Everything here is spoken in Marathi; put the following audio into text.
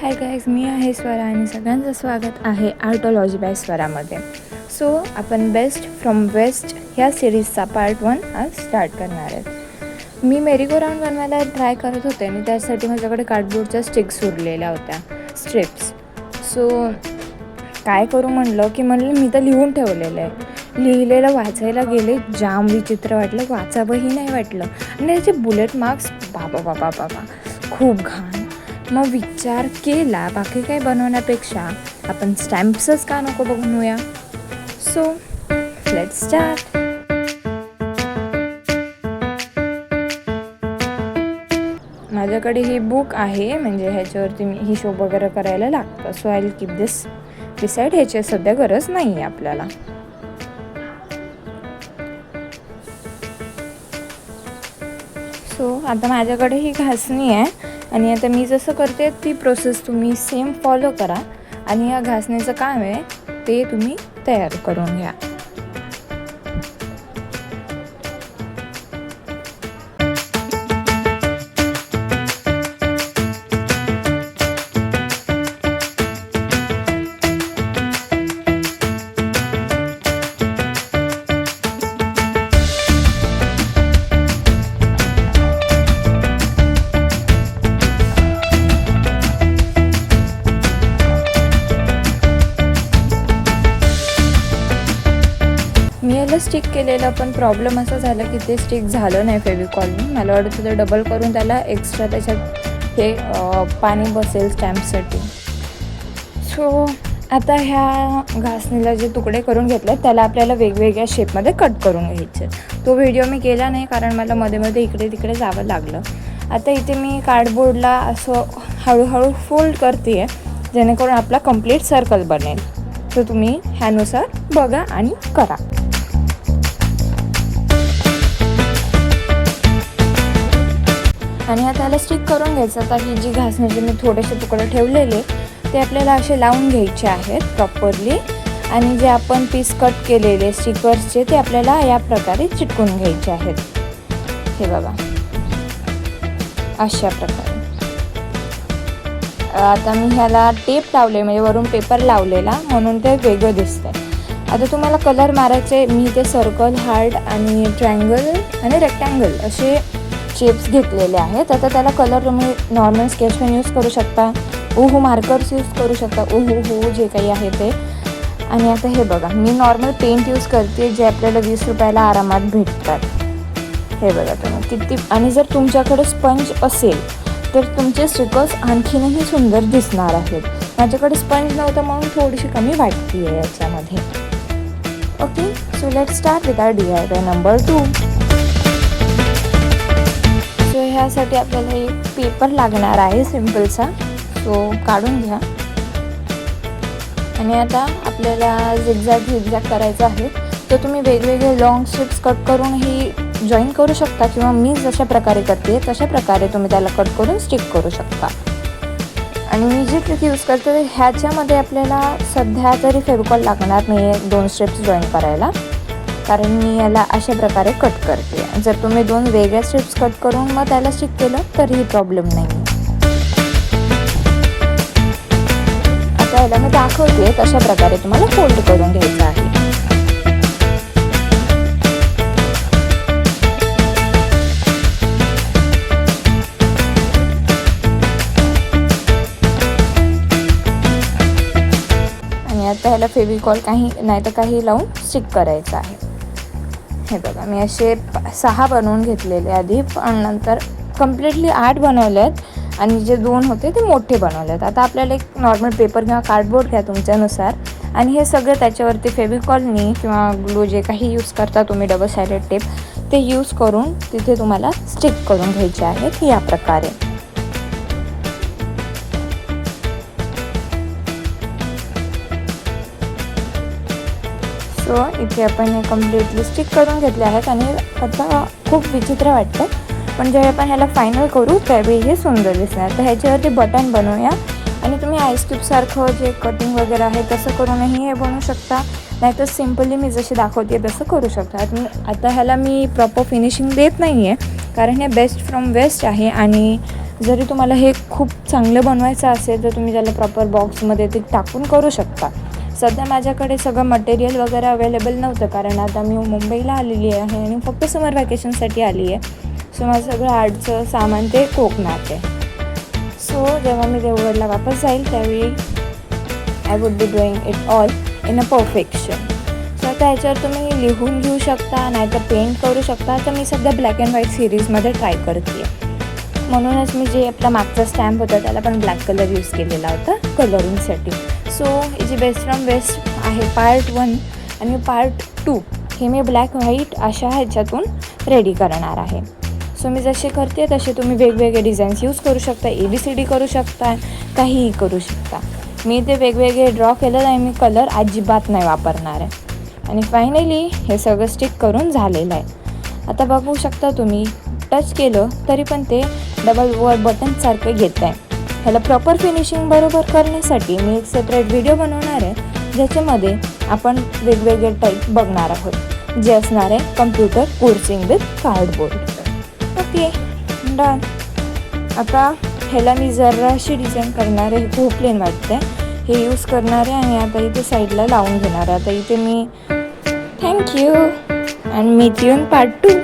हाय गाईज, मी आहे स्वरा आणि सगळ्यांचं स्वागत आहे आर्टोलॉजी बाय स्वरामध्ये. सो आपण बेस्ट फ्रॉम वेस्ट ह्या सिरीजचा पार्ट 1 आज स्टार्ट करणार आहेत. मी मेरीगो राऊंड बनवायला ट्राय करत होते आणि त्यासाठी माझ्याकडे कार्डबोर्डच्या स्टिक्स उरलेल्या होत्या, स्ट्रिप्स. सो काय करू म्हणलं मी तर लिहून ठेवलेलं आहे. लिहिलेलं वाचायला गेले, जाम विचित्र वाटलं, वाचावंही नाही वाटलं. आणि त्याचे बुलेट मार्क्स बाबा खूप घाण. मग विचार केला, बाकी काही बनवण्यापेक्षा आपण स्टॅम्प्सच का नको बनवूया. So let's start. माझ्याकडे ही बुक आहे, म्हणजे ह्याच्यावरती मी हिशोब वगैरे करायला लागतं. So I will keep this beside. ह्याची सध्या गरज नाही आहे आपल्याला. सो आता माझ्याकडे ही घासणी आहे आणि आता मी जसं करते ती प्रोसेस तुम्ही सेम फॉलो करा आणि या घासणीचं काम आहे ते तुम्ही तयार करून घ्या. मी याला स्टिक केलेलं, पण प्रॉब्लेम असा झाला की ते स्टिक झालं नाही फेविकॉलनी. मला वाटत होतं डबल करून त्याला एक्स्ट्रा त्याच्यात हे पाणी बसेल स्टॅम्पसाठी. सो आता ह्या घासणीला जे तुकडे करून घेतले त्याला आपल्याला वेगवेगळ्या शेपमध्ये कट करून घ्यायचे. तो व्हिडिओ मी केला नाही कारण मला मध्ये इकडे तिकडे जावं लागलं. आता इथे मी कार्डबोर्डला असं हळूहळू फोल्ड करते आहे जेणेकरून आपला कंप्लीट सर्कल बनेल. तर तुम्ही ह्यानुसार बघा आणि करा. आणि आता त्याला स्टिक करून घ्यायचं. आता ही जी घासणीचे मी थोडेसे तुकडे ठेवलेले ते आपल्याला असे लावून घ्यायचे आहेत प्रॉपरली. आणि जे आपण पीस कट केलेले स्टिकर्सचे ते आपल्याला या प्रकारे चिटकून घ्यायचे आहेत. हे बघा, अशा प्रकारे. आता मी ह्याला टेप लावले, म्हणजे वरून पेपर लावलेला म्हणून ते वेगळं दिसतंय. आता तुम्हाला कलर मारायचे. मी ते सर्कल, हार्ट आणि ट्रायंगल आणि रेक्टँगल असे शेप्स घेतलेले आहेत. आता त्याला कलर तुम्ही नॉर्मल स्केच पेन यूज करू शकता, मार्कर्स यूज करू शकता, जे काही आहे ते. आणि आता हे बघा, मी नॉर्मल पेंट यूज करते जे आपल्याला 20 रुपयाला आरामात भेटतात. हे बघा तुम्ही किती. आणि जर तुमच्याकडे स्पंज असेल तर तुमचे स्टिकर्स आणखीनही सुंदर दिसणार आहेत. माझ्याकडे स्पंज नव्हतं म्हणून थोडीशी कमी वाटते आहे याच्यामध्ये. Okay, so let's start with our DIY number 2. So ह्यासाठी आपल्याला एक पेपर लागणार आहे सिम्पलचा. सो काढून घ्या. आणि आता आपल्याला झिगझॅग करायचं आहे. तर तुम्ही वेगवेगळे लॉंग स्ट्रिप्स कट करून ही जॉईन करू शकता, किंवा मी जशा प्रकारे करते तशा प्रकारे तुम्ही त्याला कट करून स्टिक करू शकता. आणि मी जे ट्रिक यूज करते ह्याच्यामध्ये आपल्याला सध्या तरी फेविकॉल लागणार नाही आहे 2 स्ट्रिप्स जॉईन करायला, कारण मी याला अशा प्रकारे कट करते. जर तुम्ही 2 वेगळ्या स्ट्रिप्स कट करून मग त्याला स्टिक केलं तरीही प्रॉब्लेम नाही. आता याला मी दाखवते तशा प्रकारे तुम्हाला फोल्ड करून घ्यायचं आहे. आणि आता ह्याला फेविकॉल काही लावून स्टिक करायचं आहे. हे बघा, मी असे 6 बनवून घेतलेले आधी, पण नंतर कम्प्लिटली 8 बनवले आहेत. आणि जे 2 होते ते मोठे बनवले आहेत. आता आपल्याला एक नॉर्मल पेपर किंवा कार्डबोर्ड घ्या तुमच्यानुसार, आणि हे सगळं त्याच्यावरती फेविकॉलनी किंवा ग्लू जे काही यूज करता तुम्ही, डबल साइडेड टेप, ते यूज करून तिथे तुम्हाला स्टिक करून घ्यायचे आहेत या प्रकारे. सो इथे आपण हे कम्प्लिटली स्टिक करून घेतले आहेत. आणि आता खूप विचित्र वाटतं, पण जेव्हा आपण ह्याला फायनल करू त्यावेळी हे सुंदर दिसणार. तर ह्याच्यावरती बटन बनवूया. आणि तुम्ही आईस क्यूबसारखं जे कटिंग वगैरे आहे तसं करूनही हे बनवू शकता, नाहीतर सिम्पली मी जशी दाखवते तसं करू शकता. आता ह्याला मी प्रॉपर फिनिशिंग देत नाही आहे कारण हे बेस्ट फ्रॉम वेस्ट आहे आणि जरी तुम्हाला हे खूप चांगलं बनवायचं असेल तर तुम्ही त्याला प्रॉपर बॉक्समध्ये ते टाकून करू शकता. सध्या माझ्याकडे सगळं मटेरियल वगैरे अवेलेबल नव्हतं, कारण आता मी मुंबईला आलेली आहे आणि फक्त समर वॅकेशनसाठी आली आहे. सो माझं सगळं आर्टचं सामान ते कोकणात आहे. सो जेव्हा मी देवगडला वापस जाईल त्यावेळी I would be doing it all in a perfection. So आता ह्याच्यावर तुम्ही लिहून घेऊ शकता, नाहीतर पेंट करू शकता. तर मी सध्या ब्लॅक अँड व्हाईट सिरीजमध्ये ट्राय करते आहे. म्हणूनच मी जे आपला मागचा स्टॅम्प होता त्याला पण ब्लॅक कलर यूज केलेला होता कलरिंगसाठी. सो याची बेस्ट फ्रॉम बेस्ट आहे पार्ट 1 आणि पार्ट 2 हे मी ब्लॅक व्हाईट अशा ह्याच्यातून रेडी करणार आहे. सो मी जसे करते तसे तुम्ही वेगवेगळे डिझाईन्स यूज करू शकता, ABCD करू शकता, काहीही करू शकता. मी ते वेगवेगळे ड्रॉ केलेलं आहे, मी कलर अजिबात नाही वापरणार आहे. आणि फायनली हे सगळं स्टिक करून झालेलं आहे. आता बघू शकता तुम्ही टच केलं तरी पण ते डबल वर बटनसारखं घेत आहे. ह्याला प्रॉपर फिनिशिंग बरोबर करण्यासाठी मी एक सेपरेट व्हिडिओ बनवणार आहे, ज्याच्यामध्ये आपण वेगवेगळे टाईप बघणार आहोत, जे असणार आहे computer कोर्सिंग with cardboard. Okay done. आता ह्याला मी जराशी डिझाईन करणार आहे, खूप प्लेन वाटतं आहे, हे यूज करणार आहे आणि आता इथे साईडला लावून घेणार आहे. आता इथे मी thank you and meet you in part 2.